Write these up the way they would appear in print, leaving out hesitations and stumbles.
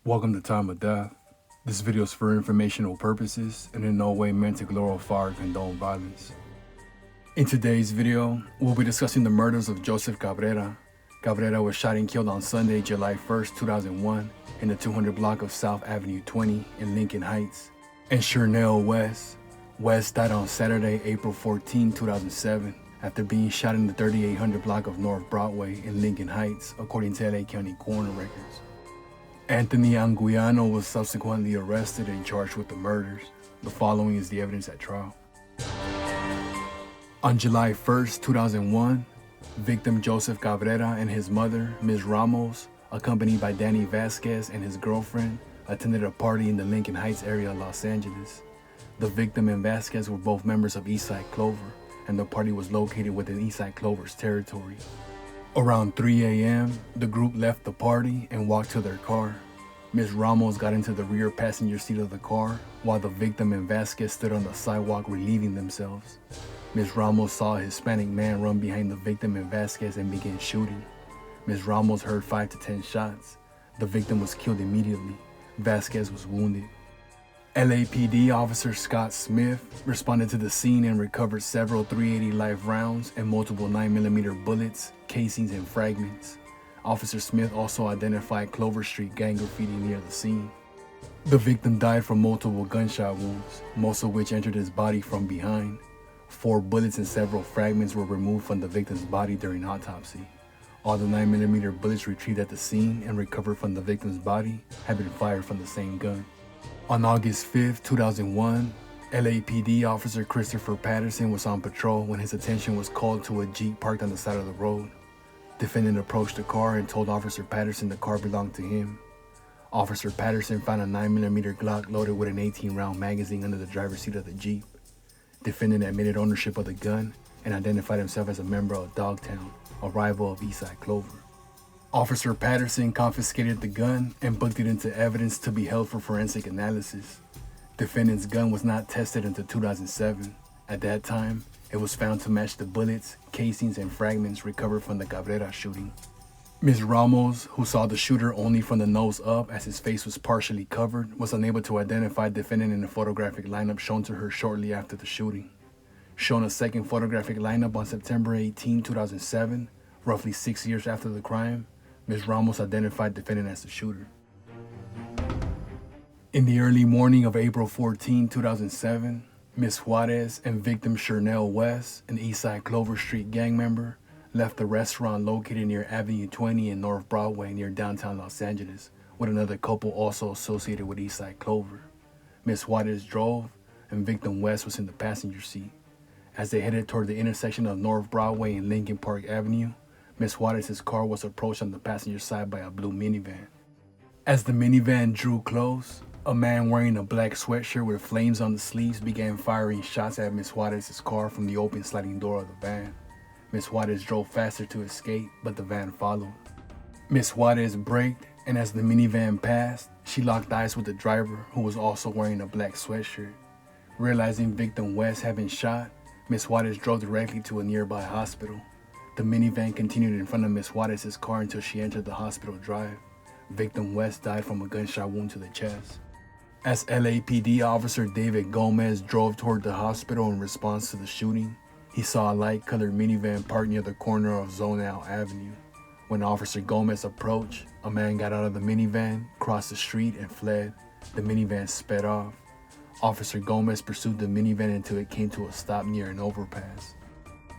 Welcome to Time of Death. This video is for informational purposes and in no way meant to glorify or condone violence. In today's video, we'll be discussing the murders of Joseph Cabrera. Cabrera was shot and killed on Sunday, July 1st, 2001 in the 200 block of South Avenue 20 in Lincoln Heights. And Shernell West died on Saturday, April 14, 2007 after being shot in the 3800 block of North Broadway in Lincoln Heights, according to LA County coroner records. Anthony Anguiano was subsequently arrested and charged with the murders. The following is the evidence at trial. On July 1st, 2001, victim Joseph Cabrera and his mother, Ms. Ramos, accompanied by Danny Vasquez and his girlfriend, attended a party in the Lincoln Heights area of Los Angeles. The victim and Vasquez were both members of Eastside Clover, and the party was located within Eastside Clover's territory. Around 3 a.m., the group left the party and walked to their car. Ms. Ramos got into the rear passenger seat of the car, while the victim and Vasquez stood on the sidewalk relieving themselves. Ms. Ramos saw a Hispanic man run behind the victim and Vasquez and began shooting. Ms. Ramos heard 5 to 10 shots. The victim was killed immediately. Vasquez was wounded. LAPD officer Scott Smith responded to the scene and recovered several .380 live rounds and multiple 9mm bullets, casings, and fragments. Officer Smith also identified Clover Street gang graffiti near the scene. The victim died from multiple gunshot wounds, most of which entered his body from behind. 4 bullets and several fragments were removed from the victim's body during autopsy. All the 9mm bullets retrieved at the scene and recovered from the victim's body had been fired from the same gun. On August 5, 2001, LAPD officer Christopher Patterson was on patrol when his attention was called to a Jeep parked on the side of the road. Defendant approached the car and told Officer Patterson the car belonged to him. Officer Patterson found a 9mm Glock loaded with an 18-round magazine under the driver's seat of the Jeep. Defendant admitted ownership of the gun and identified himself as a member of Dogtown, a rival of Eastside Clover. Officer Patterson confiscated the gun and booked it into evidence to be held for forensic analysis. Defendant's gun was not tested until 2007. At that time, it was found to match the bullets, casings, and fragments recovered from the Cabrera shooting. Ms. Ramos, who saw the shooter only from the nose up as his face was partially covered, was unable to identify defendant in the photographic lineup shown to her shortly after the shooting. Shown a second photographic lineup on September 18, 2007, roughly 6 years after the crime, Ms. Ramos identified defendant as the shooter. In the early morning of April 14, 2007, Ms. Juarez and victim Shernell West, an Eastside Clover Street gang member, left the restaurant located near Avenue 20 and North Broadway near downtown Los Angeles, with another couple also associated with Eastside Clover. Ms. Juarez drove, and victim West was in the passenger seat. As they headed toward the intersection of North Broadway and Lincoln Park Avenue, Ms. Juarez's car was approached on the passenger side by a blue minivan. As the minivan drew close, a man wearing a black sweatshirt with flames on the sleeves began firing shots at Ms. Juarez's car from the open sliding door of the van. Ms. Juarez drove faster to escape, but the van followed. Ms. Juarez braked, and as the minivan passed, she locked eyes with the driver, who was also wearing a black sweatshirt. Realizing victim West had been shot, Ms. Juarez drove directly to a nearby hospital. The minivan continued in front of Ms. Juarez's car until she entered the hospital drive. Victim West died from a gunshot wound to the chest. As LAPD officer David Gomez drove toward the hospital in response to the shooting, he saw a light-colored minivan parked near the corner of Zonal Avenue. When Officer Gomez approached, a man got out of the minivan, crossed the street, and fled. The minivan sped off. Officer Gomez pursued the minivan until it came to a stop near an overpass.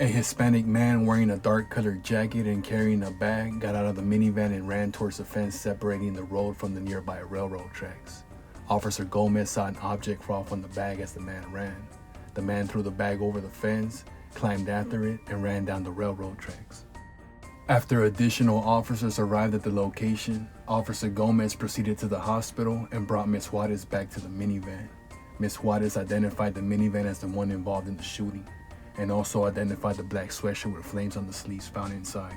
A Hispanic man wearing a dark-colored jacket and carrying a bag got out of the minivan and ran towards the fence separating the road from the nearby railroad tracks. Officer Gomez saw an object fall from the bag as the man ran. The man threw the bag over the fence, climbed after it, and ran down the railroad tracks. After additional officers arrived at the location, Officer Gomez proceeded to the hospital and brought Ms. Juarez back to the minivan. Ms. Juarez identified the minivan as the one involved in the shooting, and also identified the black sweatshirt with flames on the sleeves found inside.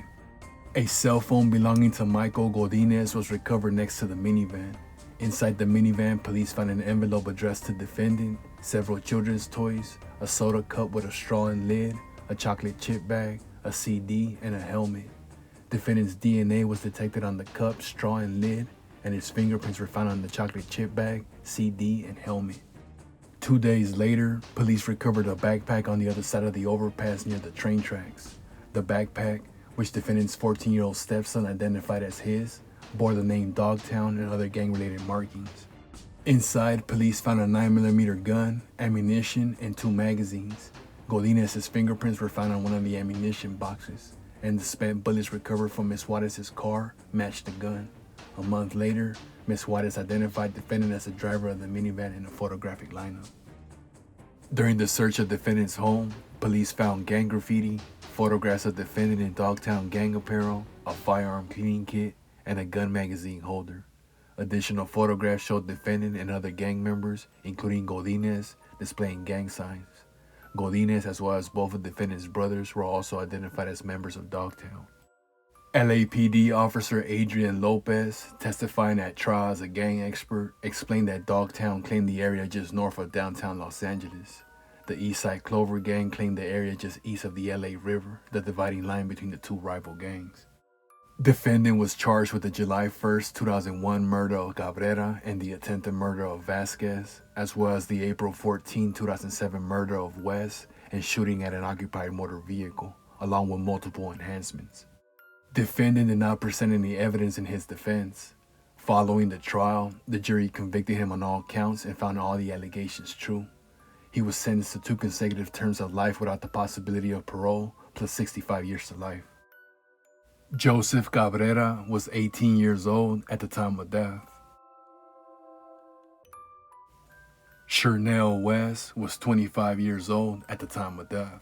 A cell phone belonging to Michael Godinez was recovered next to the minivan. Inside the minivan, police found an envelope addressed to defendant, several children's toys, a soda cup with a straw and lid, a chocolate chip bag, a CD, and a helmet. Defendant's DNA was detected on the cup, straw, and lid, and his fingerprints were found on the chocolate chip bag, CD, and helmet. 2 days later, police recovered a backpack on the other side of the overpass near the train tracks. The backpack, which defendant's 14-year-old stepson identified as his, bore the name Dogtown and other gang-related markings. Inside, police found a 9mm gun, ammunition, and 2 magazines. Godinez's fingerprints were found on one of the ammunition boxes, and the spent bullets recovered from Ms. Juarez's car matched the gun. A month later, Ms. Juarez identified defendant as the driver of the minivan in a photographic lineup. During the search of defendant's home, police found gang graffiti, photographs of defendant in Dogtown gang apparel, a firearm cleaning kit, and a gun magazine holder. Additional photographs showed defendant and other gang members, including Godinez, displaying gang signs. Godinez, as well as both of defendant's brothers, were also identified as members of Dogtown. LAPD officer Adrian Lopez, testifying at trial as a gang expert, explained that Dogtown claimed the area just north of downtown Los Angeles. The Eastside Clover gang claimed the area just east of the LA River, the dividing line between the two rival gangs. Defendant was charged with the July 1, 2001 murder of Cabrera and the attempted murder of Vasquez, as well as the April 14, 2007 murder of West and shooting at an occupied motor vehicle, along with multiple enhancements. Defendant did not present any evidence in his defense. Following the trial, the jury convicted him on all counts and found all the allegations true. He was sentenced to 2 consecutive terms of life without the possibility of parole, plus 65 years to life. Joseph Cabrera was 18 years old at the time of death. Shernell West was 25 years old at the time of death.